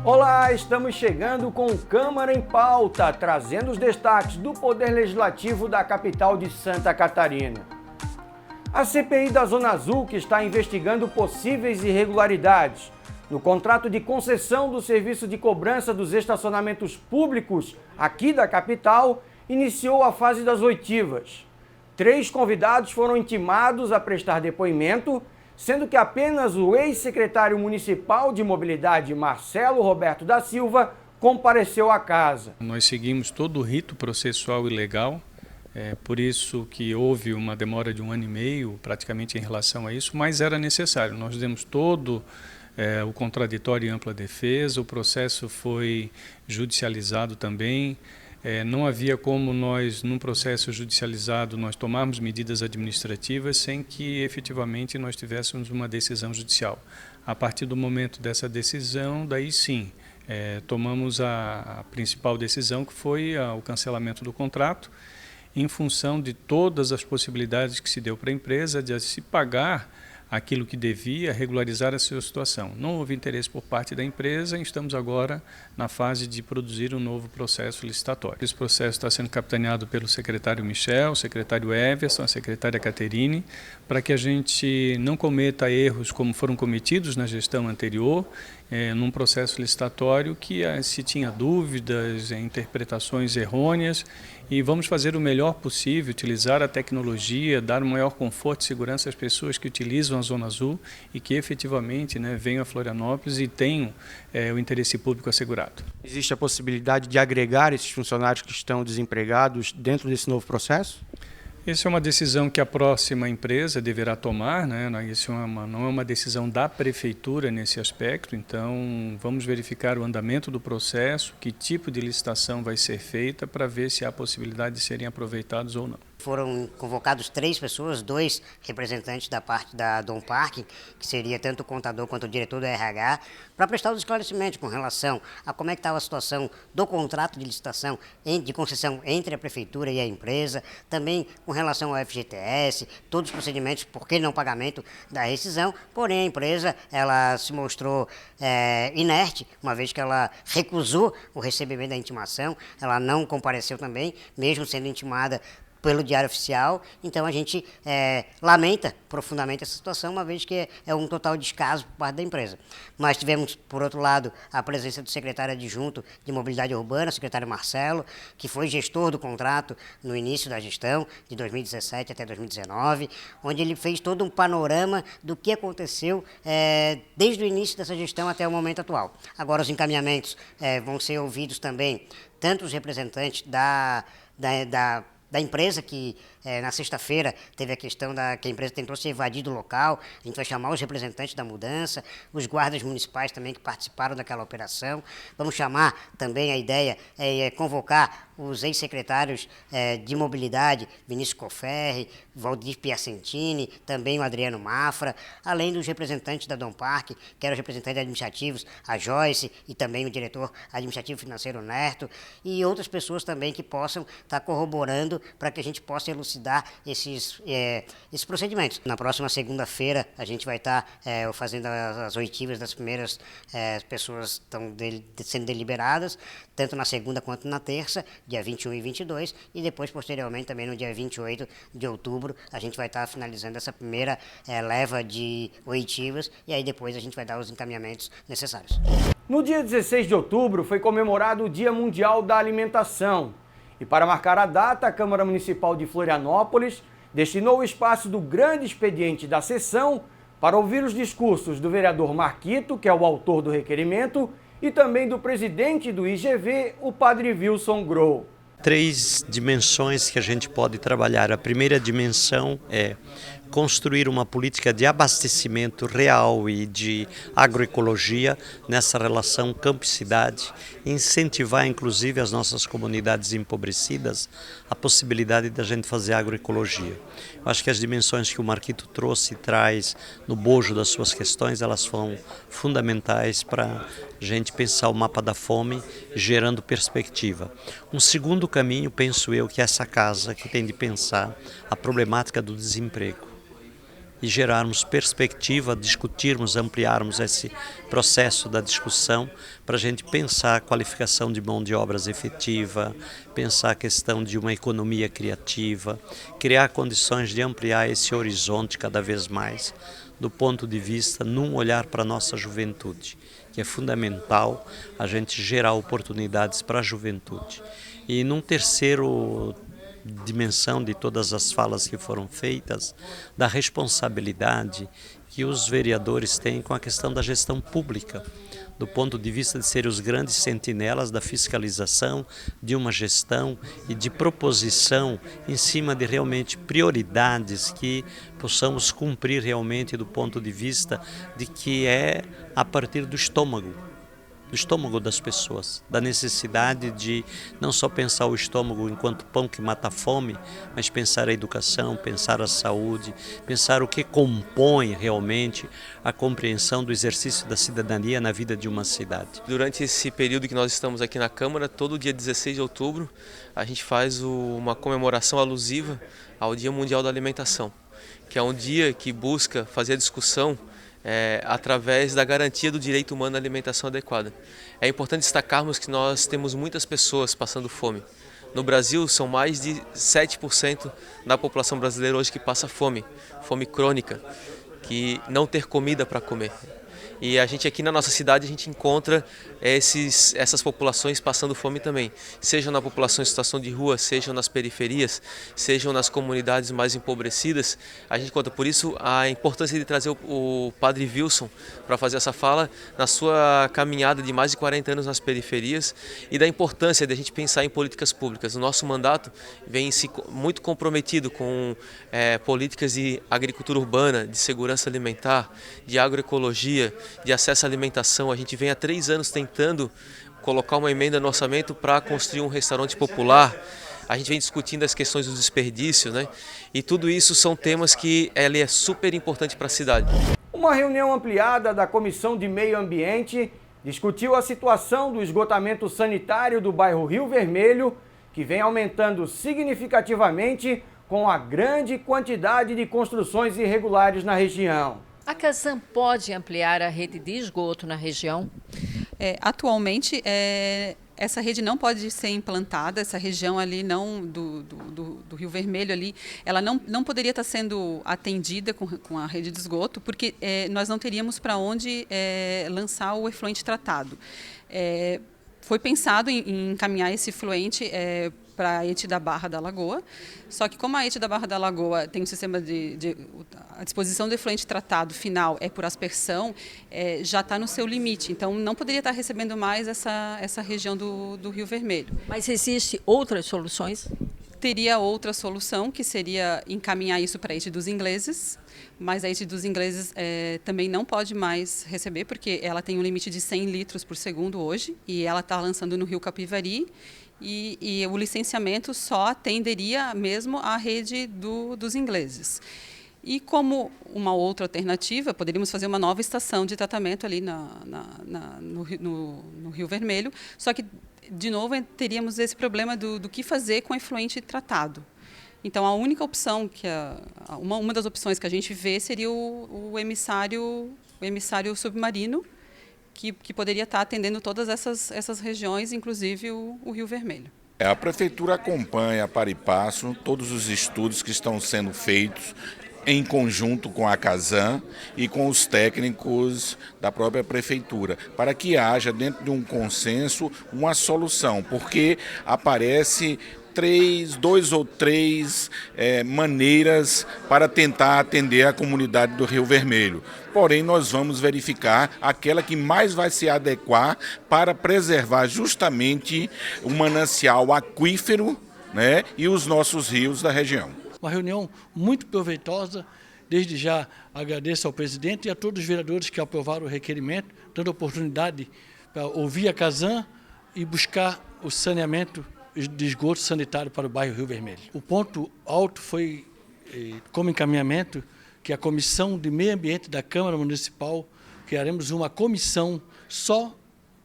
Olá, estamos chegando com o Câmara em Pauta, trazendo os destaques do Poder Legislativo da capital de Santa Catarina. A CPI da Zona Azul, que está investigando possíveis irregularidades no contrato de concessão do serviço de cobrança dos estacionamentos públicos aqui da capital, iniciou a fase das oitivas. 3 convidados foram intimados a prestar depoimento, sendo que apenas o ex-secretário municipal de mobilidade, Marcelo Roberto da Silva, compareceu à casa. Nós seguimos todo o rito processual e legal, por isso que houve uma demora de 1 ano e meio praticamente em relação a isso, mas era necessário. Nós demos todo o contraditório e ampla defesa, o processo foi judicializado também. Não havia como nós, num processo judicializado, nós tomarmos medidas administrativas sem que efetivamente nós tivéssemos uma decisão judicial. A partir do momento dessa decisão, daí sim, tomamos a principal decisão, que foi o cancelamento do contrato, em função de todas as possibilidades que se deu para a empresa de se pagar aquilo que devia, regularizar a sua situação. Não houve interesse por parte da empresa e estamos agora na fase de produzir um novo processo licitatório. Esse processo está sendo capitaneado pelo secretário Michel, o secretário Everson, a secretária Caterine, para que a gente não cometa erros como foram cometidos na gestão anterior, num processo licitatório que se tinha dúvidas, interpretações errôneas, e vamos fazer o melhor possível, utilizar a tecnologia, dar um maior conforto e segurança às pessoas que utilizam a Zona Azul e que efetivamente venham a Florianópolis e tenham o interesse público assegurado. Existe a possibilidade de agregar esses funcionários que estão desempregados dentro desse novo processo? Essa é uma decisão que a próxima empresa deverá tomar, Isso não é uma decisão da prefeitura nesse aspecto, então vamos verificar o andamento do processo, que tipo de licitação vai ser feita para ver se há possibilidade de serem aproveitados ou não. Foram convocados 3 pessoas, 2 representantes da parte da Dom Parque, que seria tanto o contador quanto o diretor do RH, para prestar os esclarecimentos com relação a como é que estava a situação do contrato de licitação de concessão entre a prefeitura e a empresa, também com relação ao FGTS, todos os procedimentos, por que não pagamento da rescisão, porém a empresa ela se mostrou inerte, uma vez que ela recusou o recebimento da intimação, ela não compareceu também, mesmo sendo intimada pelo Diário Oficial, então a gente lamenta profundamente essa situação, uma vez que é um total descaso por parte da empresa. Nós tivemos, por outro lado, a presença do secretário adjunto de Mobilidade Urbana, o secretário Marcelo, que foi gestor do contrato no início da gestão, de 2017 até 2019, onde ele fez todo um panorama do que aconteceu desde o início dessa gestão até o momento atual. Agora os encaminhamentos vão ser ouvidos também, tanto os representantes da empresa, que na sexta-feira teve a questão que a empresa tentou se evadir do local. A gente vai chamar os representantes da mudança, os guardas municipais também que participaram daquela operação. Vamos chamar também, a ideia é convocar os ex-secretários de mobilidade, Vinícius Coferri, Valdir Piacentini, também o Adriano Mafra, além dos representantes da Dom Parque, que eram os representantes administrativos, a Joyce e também o diretor administrativo financeiro Nerto, e outras pessoas também que possam estar corroborando para que a gente possa elucidar esses procedimentos. Na próxima segunda-feira a gente vai estar fazendo as oitivas das primeiras pessoas que estão sendo deliberadas, tanto na segunda quanto na terça, dia 21 e 22, e depois, posteriormente, também no dia 28 de outubro, a gente vai estar finalizando essa primeira leva de oitivas, e aí depois a gente vai dar os encaminhamentos necessários. No dia 16 de outubro foi comemorado o Dia Mundial da Alimentação. E para marcar a data, a Câmara Municipal de Florianópolis destinou o espaço do grande expediente da sessão para ouvir os discursos do vereador Marquito, que é o autor do requerimento, e também do presidente do IGV, o padre Wilson Grow. 3 dimensões que a gente pode trabalhar. A primeira dimensão é construir uma política de abastecimento real e de agroecologia nessa relação campo e cidade, incentivar inclusive as nossas comunidades empobrecidas a possibilidade da gente fazer agroecologia. Eu acho que as dimensões que o Marquito trouxe e traz no bojo das suas questões, elas são fundamentais para a gente pensar o mapa da fome, gerando perspectiva. Um segundo caminho, penso eu, que é essa casa que tem de pensar a problemática do desemprego. e gerarmos perspectiva, discutirmos, ampliarmos esse processo da discussão para a gente pensar a qualificação de mão de obras efetiva, pensar a questão de uma economia criativa, criar condições de ampliar esse horizonte cada vez mais, do ponto de vista, num olhar para a nossa juventude, que é fundamental a gente gerar oportunidades para a juventude. E num terceiro dimensão de todas as falas que foram feitas, da responsabilidade que os vereadores têm com a questão da gestão pública, do ponto de vista de serem os grandes sentinelas da fiscalização, de uma gestão e de proposição em cima de realmente prioridades que possamos cumprir realmente do ponto de vista de que é a partir do estômago das pessoas, da necessidade de não só pensar o estômago enquanto pão que mata a fome, mas pensar a educação, pensar a saúde, pensar o que compõe realmente a compreensão do exercício da cidadania na vida de uma cidade. Durante esse período que nós estamos aqui na Câmara, todo dia 16 de outubro, a gente faz uma comemoração alusiva ao Dia Mundial da Alimentação, que é um dia que busca fazer a discussão através da garantia do direito humano à alimentação adequada. É importante destacarmos que nós temos muitas pessoas passando fome. No Brasil, são mais de 7% da população brasileira hoje que passa fome, fome crônica, que não ter comida para comer. E a gente aqui na nossa cidade, a gente encontra essas populações passando fome também. Sejam na população em situação de rua, sejam nas periferias, sejam nas comunidades mais empobrecidas. A gente conta, por isso, a importância de trazer o Padre Wilson para fazer essa fala na sua caminhada de mais de 40 anos nas periferias e da importância de a gente pensar em políticas públicas. O nosso mandato vem muito comprometido com políticas de agricultura urbana, de segurança alimentar, de agroecologia, de acesso à alimentação. A gente vem há 3 anos tentando colocar uma emenda no orçamento para construir um restaurante popular. A gente vem discutindo as questões do desperdício, né? E tudo isso são temas que é super importante para a cidade. Uma reunião ampliada da Comissão de Meio Ambiente discutiu a situação do esgotamento sanitário do bairro Rio Vermelho, que vem aumentando significativamente com a grande quantidade de construções irregulares na região. A Casan pode ampliar a rede de esgoto na região? Atualmente, essa rede não pode ser implantada, essa região ali do Rio Vermelho ali, ela não poderia estar sendo atendida com a rede de esgoto, porque nós não teríamos para onde lançar o efluente tratado. Foi pensado em encaminhar esse efluente para a ET da Barra da Lagoa, só que como a ET da Barra da Lagoa tem um sistema a disposição do efluente tratado final é por aspersão, já está no seu limite, então não poderia estar recebendo mais essa região do Rio Vermelho. Mas existem outras soluções? Teria outra solução, que seria encaminhar isso para a ET dos Ingleses, mas a ET dos Ingleses também não pode mais receber, porque ela tem um limite de 100 litros por segundo hoje, e ela está lançando no Rio Capivari, e o licenciamento só atenderia mesmo à rede dos ingleses. E como uma outra alternativa, poderíamos fazer uma nova estação de tratamento ali no Rio Vermelho, só que, de novo, teríamos esse problema do que fazer com efluente tratado. Então, a única opção, uma das opções que a gente vê seria o emissário submarino, que poderia estar atendendo todas essas regiões, inclusive o Rio Vermelho. A Prefeitura acompanha para e passo todos os estudos que estão sendo feitos em conjunto com a Casan e com os técnicos da própria Prefeitura, para que haja, dentro de um consenso, uma solução, porque aparece 2 ou 3 maneiras para tentar atender a comunidade do Rio Vermelho. Porém, nós vamos verificar aquela que mais vai se adequar para preservar justamente o manancial aquífero, né, e os nossos rios da região. Uma reunião muito proveitosa. Desde já agradeço ao presidente e a todos os vereadores que aprovaram o requerimento, dando oportunidade para ouvir a Casan e buscar o saneamento de esgoto sanitário para o bairro Rio Vermelho. O ponto alto foi, como encaminhamento, que a Comissão de Meio Ambiente da Câmara Municipal, criaremos uma comissão só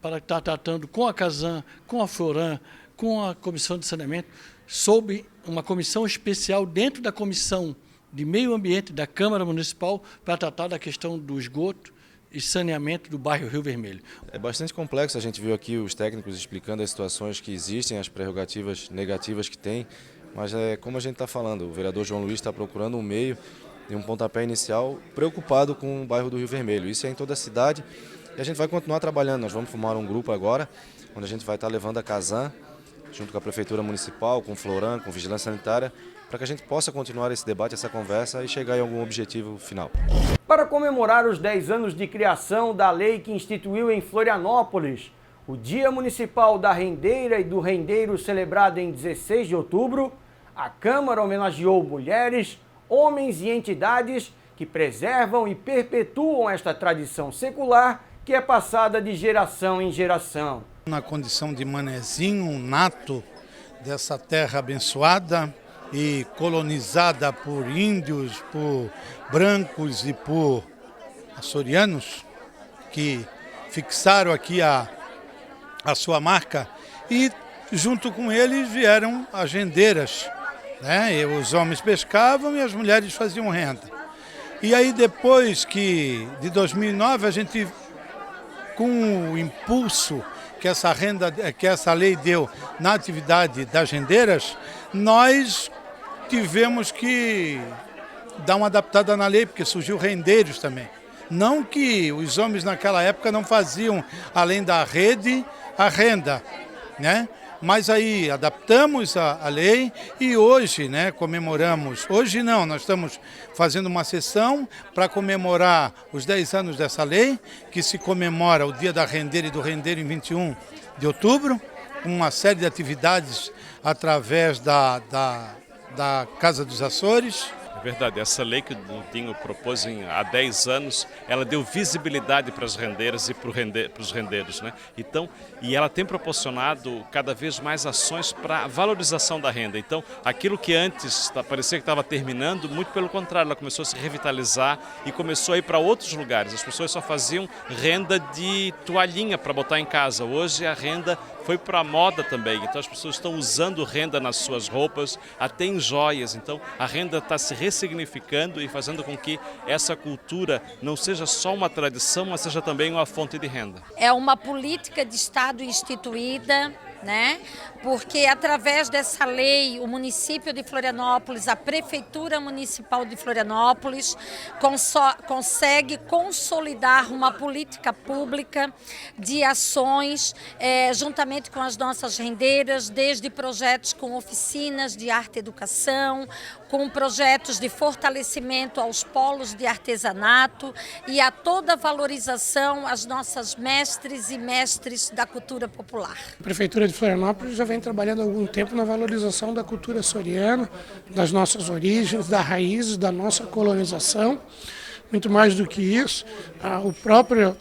para estar tratando com a Casan, com a Floran, com a Comissão de Saneamento, sob uma comissão especial dentro da Comissão de meio ambiente da Câmara Municipal para tratar da questão do esgoto e saneamento do bairro Rio Vermelho. É bastante complexo, a gente viu aqui os técnicos explicando as situações que existem, as prerrogativas negativas que tem, mas é como a gente está falando, o vereador João Luiz está procurando um meio e um pontapé inicial preocupado com o bairro do Rio Vermelho. Isso é em toda a cidade e a gente vai continuar trabalhando. Nós vamos formar um grupo agora, onde a gente vai estar levando a Casan, junto com a Prefeitura Municipal, com o Floran, com Vigilância Sanitária, para que a gente possa continuar esse debate, essa conversa e chegar em algum objetivo final. Para comemorar os 10 anos de criação da lei que instituiu em Florianópolis o Dia Municipal da Rendeira e do Rendeiro, celebrado em 16 de outubro, a Câmara homenageou mulheres, homens e entidades que preservam e perpetuam esta tradição secular que é passada de geração em geração. Na condição de manezinho nato dessa terra abençoada e colonizada por índios, por brancos e por açorianos, que fixaram aqui a sua marca, e junto com eles vieram as rendeiras, né? E os homens pescavam e as mulheres faziam renda. E aí depois de 2009, a gente, com o impulso que essa lei deu na atividade das rendeiras, nós tivemos que dar uma adaptada na lei, porque surgiu rendeiros também. Não que os homens naquela época não faziam, além da rede, a renda, né? Mas aí adaptamos a lei e hoje, né, comemoramos. Hoje não, nós estamos fazendo uma sessão para comemorar os 10 anos dessa lei, que se comemora o Dia da Rendeira e do Rendeiro em 21 de outubro, com uma série de atividades através da Casa dos Açores. É verdade, essa lei que o Dinho propôs há 10 anos, ela deu visibilidade para as rendeiras e para os rendeiros, né? Então, e ela tem proporcionado cada vez mais ações para a valorização da renda. Então, aquilo que antes parecia que estava terminando, muito pelo contrário, ela começou a se revitalizar e começou a ir para outros lugares. As pessoas só faziam renda de toalhinha para botar em casa. Hoje a renda foi para a moda também, então as pessoas estão usando renda nas suas roupas, até em joias. Então a renda está se ressignificando e fazendo com que essa cultura não seja só uma tradição, mas seja também uma fonte de renda. É uma política de Estado instituída, né? Porque através dessa lei o município de Florianópolis, a Prefeitura Municipal de Florianópolis consegue consolidar uma política pública de ações juntamente com as nossas rendeiras, desde projetos com oficinas de arte e educação, com projetos de fortalecimento aos polos de artesanato e a toda a valorização às nossas mestres e mestres da cultura popular. A Prefeitura de Florianópolis já vem trabalhando há algum tempo na valorização da cultura açoriana, das nossas origens, das raízes, da nossa colonização. Muito mais do que isso,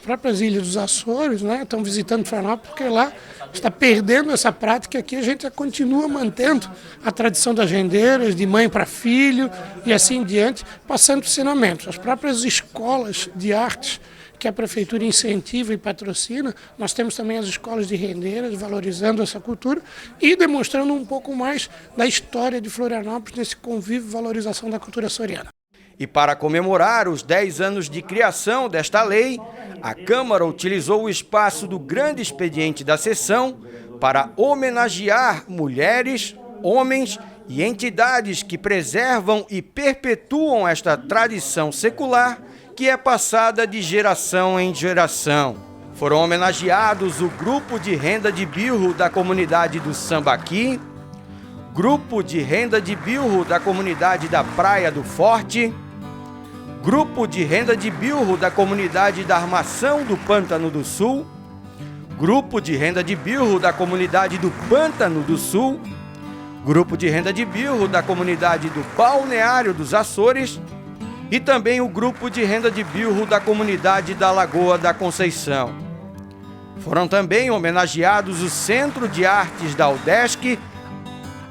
próprias Ilhas dos Açores, né, estão visitando Florianópolis, porque lá está perdendo essa prática. Aqui a gente continua mantendo a tradição das rendeiras, de mãe para filho e assim em diante, passando ensinamentos. As próprias escolas de artes que a Prefeitura incentiva e patrocina, nós temos também as escolas de rendeiras, valorizando essa cultura e demonstrando um pouco mais da história de Florianópolis nesse convívio e valorização da cultura açoriana. E para comemorar os 10 anos de criação desta lei, a Câmara utilizou o espaço do grande expediente da sessão para homenagear mulheres, homens e entidades que preservam e perpetuam esta tradição secular que é passada de geração em geração. Foram homenageados o Grupo de Renda de Bilro da comunidade do Sambaqui, Grupo de Renda de Bilro da comunidade da Praia do Forte, Grupo de Renda de Bilro da comunidade da Armação do Pântano do Sul, Grupo de Renda de Bilro da comunidade do Pântano do Sul, Grupo de Renda de Bilro da comunidade do Balneário dos Açores e também o Grupo de Renda de Bilro da comunidade da Lagoa da Conceição. Foram também homenageados o Centro de Artes da UDESC,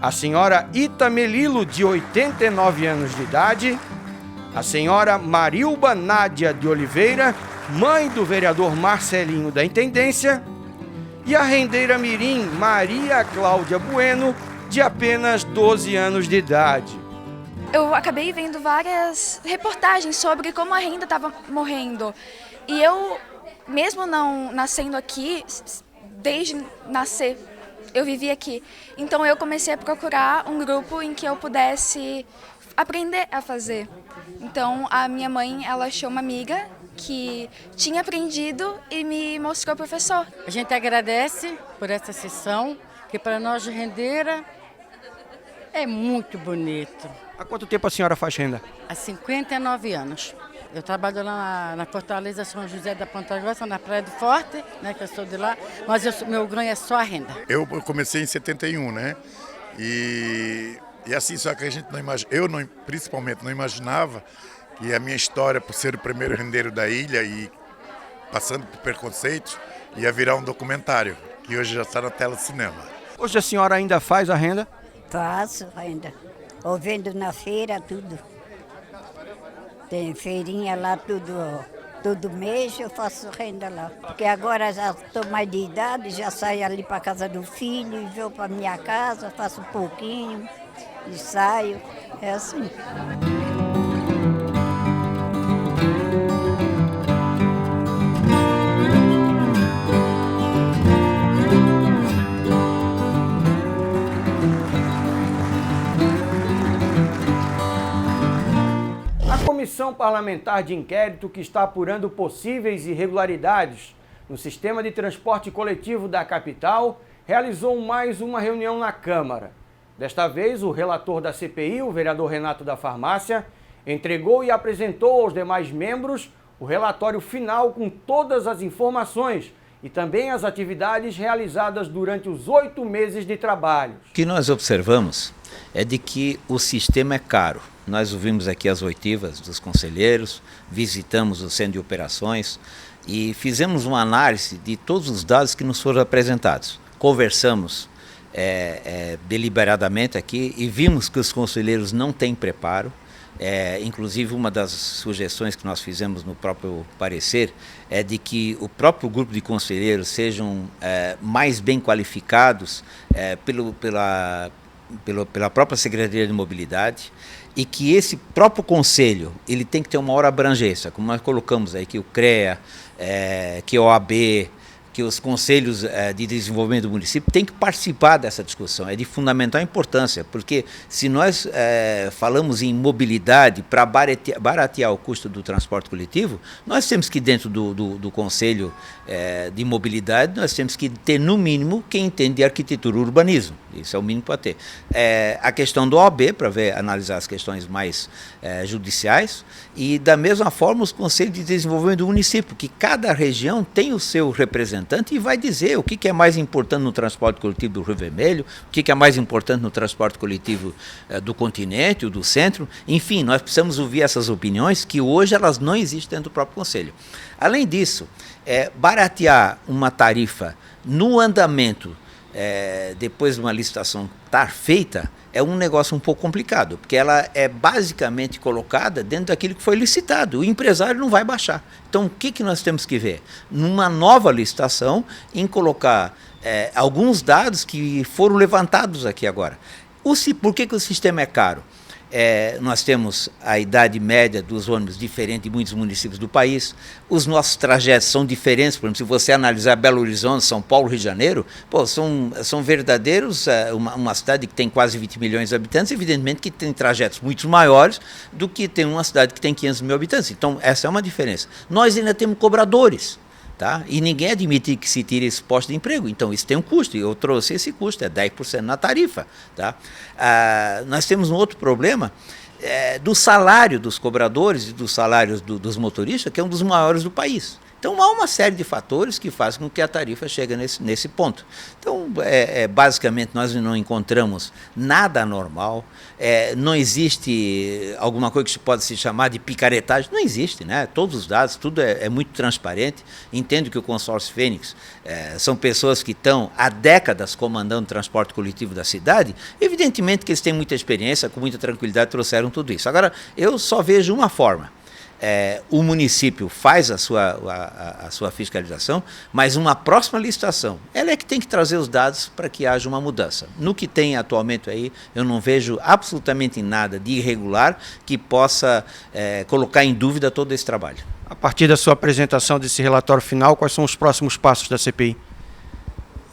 a senhora Ita Melilo, de 89 anos de idade, a senhora Marilba Nádia de Oliveira, mãe do vereador Marcelinho da Intendência, e a rendeira mirim Maria Cláudia Bueno, de apenas 12 anos de idade. eu acabei vendo várias reportagens sobre como a renda estava morrendo. E eu, mesmo não nascendo aqui, desde nascer, eu vivi aqui. Então eu comecei a procurar um grupo em que eu pudesse aprender a fazer. Então a minha mãe, ela achou uma amiga que tinha aprendido e me mostrou o professor. A gente agradece por essa sessão, que para nós de rendeira é muito bonito. Há quanto tempo a senhora faz renda? Há 59 anos. Eu trabalho lá na Fortaleza São José da Ponta Grossa, na Praia do Forte, né, que eu sou de lá, mas meu ganho é só a renda. Eu comecei em 71, né? E assim, só que a gente não imagina, principalmente não imaginava que a minha história, por ser o primeiro rendeiro da ilha e passando por preconceitos, ia virar um documentário, que hoje já está na tela do cinema. Hoje a senhora ainda faz a renda? Faço ainda. Ou vendo na feira, tudo. Tem feirinha lá, todo mês eu faço renda lá. Porque agora já estou mais de idade, já saio ali para a casa do filho, e vou para minha casa, faço um pouquinho e saio. É assim. A Comissão Parlamentar de Inquérito, que está apurando possíveis irregularidades no sistema de transporte coletivo da capital, realizou mais uma reunião na Câmara. Desta vez, o relator da CPI, o vereador Renato da Farmácia, entregou e apresentou aos demais membros o relatório final com todas as informações e também as atividades realizadas durante os 8 meses de trabalho. O que nós observamos é de que o sistema é caro. Nós ouvimos aqui as oitivas dos conselheiros, visitamos o centro de operações e fizemos uma análise de todos os dados que nos foram apresentados. Conversamos deliberadamente aqui e vimos que os conselheiros não têm preparo. Inclusive, uma das sugestões que nós fizemos no próprio parecer é de que o próprio grupo de conselheiros sejam mais bem qualificados pela própria Secretaria de Mobilidade, e que esse próprio conselho ele tem que ter uma maior abrangência, como nós colocamos aí, que o CREA, que a OAB, que os conselhos de desenvolvimento do município têm que participar dessa discussão. É de fundamental importância, porque se nós falamos em mobilidade para baratear o custo do transporte coletivo, nós temos que, dentro do conselho de mobilidade, nós temos que ter, no mínimo, quem entende de arquitetura e urbanismo. Isso é o mínimo para ter. A questão do OAB, para analisar as questões mais judiciais, e, da mesma forma, os conselhos de desenvolvimento do município, que cada região tem o seu representante e vai dizer o que é mais importante no transporte coletivo do Rio Vermelho, o que é mais importante no transporte coletivo do continente, ou do centro. Enfim, nós precisamos ouvir essas opiniões que hoje elas não existem dentro do próprio Conselho. Além disso, baratear uma tarifa no andamento, depois de uma licitação estar feita, é um negócio um pouco complicado, porque ela é basicamente colocada dentro daquilo que foi licitado. O empresário não vai baixar. Então, o que nós temos que ver? Numa nova licitação, em colocar alguns dados que foram levantados aqui agora. Por que o sistema é caro? Nós temos a idade média dos ônibus diferente em muitos municípios do país. Os nossos trajetos são diferentes. Por exemplo, se você analisar Belo Horizonte, São Paulo, Rio de Janeiro, são verdadeiros, uma cidade que tem quase 20 milhões de habitantes, evidentemente que tem trajetos muito maiores do que tem uma cidade que tem 500 mil habitantes. Então, essa é uma diferença. Nós ainda temos cobradores. Tá? E ninguém admite que se tire esse posto de emprego. Então, isso tem um custo, e eu trouxe esse custo, é 10% na tarifa. Tá? Nós temos um outro problema do salário dos cobradores e dos salários dos motoristas, que é um dos maiores do país. Então, há uma série de fatores que fazem com que a tarifa chegue nesse ponto. Então, basicamente, nós não encontramos nada anormal, não existe alguma coisa que pode se chamar de picaretagem, não existe, né? Todos os dados, tudo é muito transparente. Entendo que o consórcio Fênix são pessoas que estão há décadas comandando o transporte coletivo da cidade, evidentemente que eles têm muita experiência, com muita tranquilidade trouxeram tudo isso. Agora, eu só vejo uma forma, o município faz a sua fiscalização, mas uma próxima licitação, ela é que tem que trazer os dados para que haja uma mudança. No que tem atualmente aí, eu não vejo absolutamente nada de irregular que possa colocar em dúvida todo esse trabalho. A partir da sua apresentação desse relatório final, quais são os próximos passos da CPI?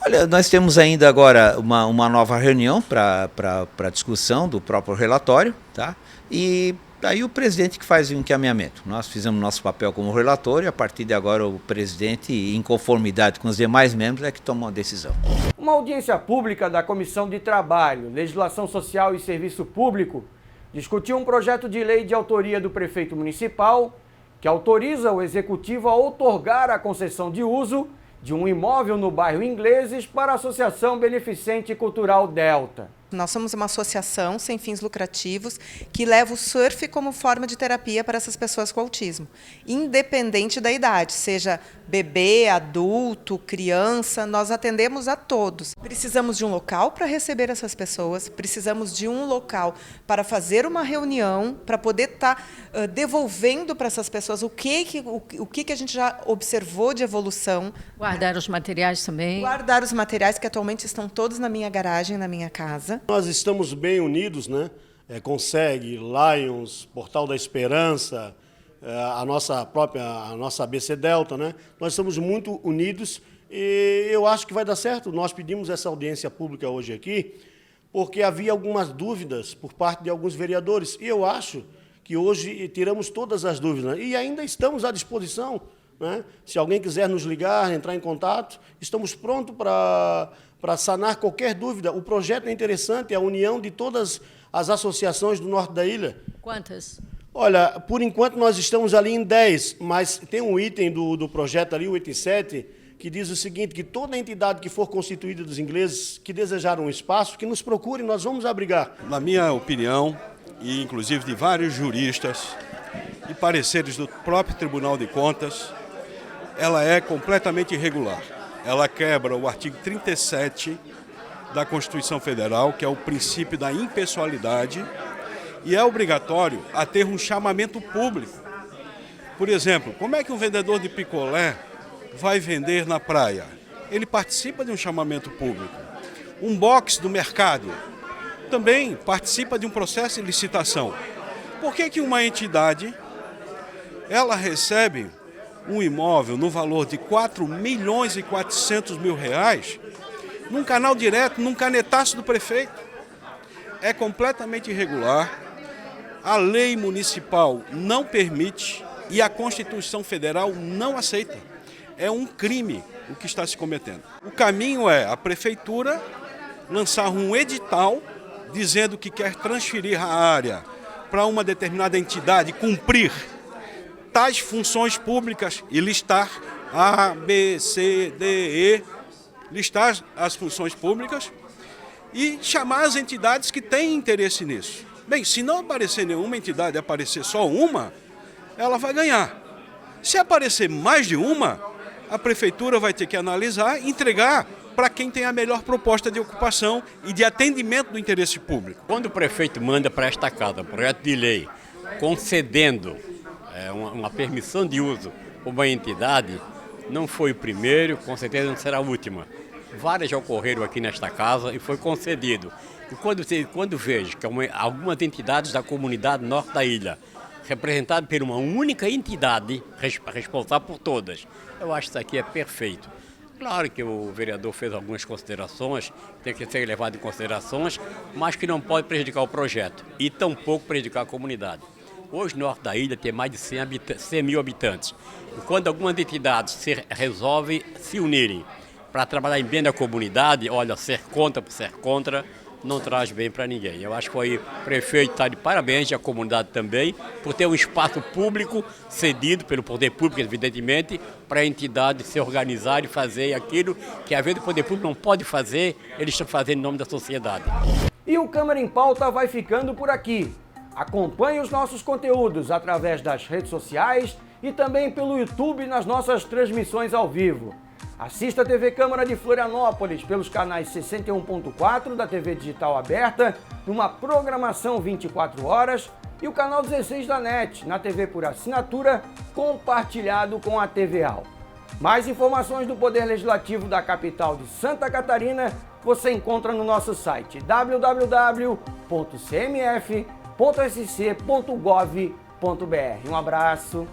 Olha, nós temos ainda agora uma nova reunião para discussão do próprio relatório, tá? E aí o presidente que faz o encaminhamento. Nós fizemos nosso papel como relator e a partir de agora o presidente, em conformidade com os demais membros, é que toma uma decisão. Uma audiência pública da Comissão de Trabalho, Legislação Social e Serviço Público discutiu um projeto de lei de autoria do prefeito municipal que autoriza o executivo a outorgar a concessão de uso de um imóvel no bairro Ingleses para a Associação Beneficente Cultural Delta. Nós somos uma associação sem fins lucrativos que leva o surf como forma de terapia para essas pessoas com autismo, independente da idade, seja bebê, adulto, criança, nós atendemos a todos. Precisamos de um local para receber essas pessoas, precisamos de um local para fazer uma reunião, para poder estar devolvendo para essas pessoas o que a gente já observou de evolução. Guardar os materiais também. Guardar os materiais que atualmente estão todos na minha garagem, na minha casa. Nós estamos bem unidos, né? Consegue, Lions, Portal da Esperança, a nossa ABC Delta, né? Nós estamos muito unidos e eu acho que vai dar certo. Nós pedimos essa audiência pública hoje aqui porque havia algumas dúvidas por parte de alguns vereadores e eu acho que hoje tiramos todas as dúvidas, né? E ainda estamos à disposição, né? Se alguém quiser nos ligar, entrar em contato, estamos prontos para sanar qualquer dúvida. O projeto é interessante, é a união de todas as associações do norte da ilha. Quantas? Olha, por enquanto nós estamos ali em 10, mas tem um item do projeto ali, o item 7, que diz o seguinte, que toda entidade que for constituída dos ingleses, que desejar um espaço, que nos procure, nós vamos abrigar. Na minha opinião, e inclusive de vários juristas e pareceres do próprio Tribunal de Contas, ela é completamente irregular. Ela quebra o artigo 37 da Constituição Federal, que é o princípio da impessoalidade, e é obrigatório a ter um chamamento público. Por exemplo, como é que um vendedor de picolé vai vender na praia? Ele participa de um chamamento público. Um box do mercado também participa de um processo de licitação. Por que uma entidade ela recebe um imóvel no valor de R$ 4.400.000 num canal direto, num canetaço do prefeito? É completamente irregular. A lei municipal não permite e a Constituição Federal não aceita. É um crime o que está se cometendo. O caminho é a prefeitura lançar um edital dizendo que quer transferir a área para uma determinada entidade, cumprir tais funções públicas e listar A, B, C, D, E, listar as funções públicas e chamar as entidades que têm interesse nisso. Bem, se não aparecer nenhuma entidade, aparecer só uma, ela vai ganhar. Se aparecer mais de uma, a prefeitura vai ter que analisar e entregar para quem tem a melhor proposta de ocupação e de atendimento do interesse público. Quando o prefeito manda para esta casa um projeto de lei concedendo uma permissão de uso para uma entidade, não foi o primeiro, com certeza não será a última. Várias já ocorreram aqui nesta casa e foi concedido. E quando vejo que algumas entidades da comunidade norte da ilha, representadas por uma única entidade, responsável por todas, eu acho que isso aqui é perfeito. Claro que o vereador fez algumas considerações, tem que ser levado em considerações, mas que não pode prejudicar o projeto e tampouco prejudicar a comunidade. Hoje, o norte da ilha tem mais de 100 mil habitantes. E quando algumas entidades resolvem se unirem para trabalhar em bem da comunidade, olha, ser contra por ser contra, não traz bem para ninguém. Eu acho que o prefeito está de parabéns, e a comunidade também, por ter um espaço público cedido pelo poder público, evidentemente, para a entidade se organizar e fazer aquilo que, às vezes, o poder público não pode fazer, eles estão fazendo em nome da sociedade. E o Câmara em Pauta vai ficando por aqui. Acompanhe os nossos conteúdos através das redes sociais e também pelo YouTube nas nossas transmissões ao vivo. Assista a TV Câmara de Florianópolis pelos canais 61.4 da TV Digital Aberta, numa programação 24 horas, e o canal 16 da NET, na TV por assinatura, compartilhado com a TVAL. Mais informações do Poder Legislativo da capital de Santa Catarina você encontra no nosso site www.cmf.sc.gov.br. Um abraço.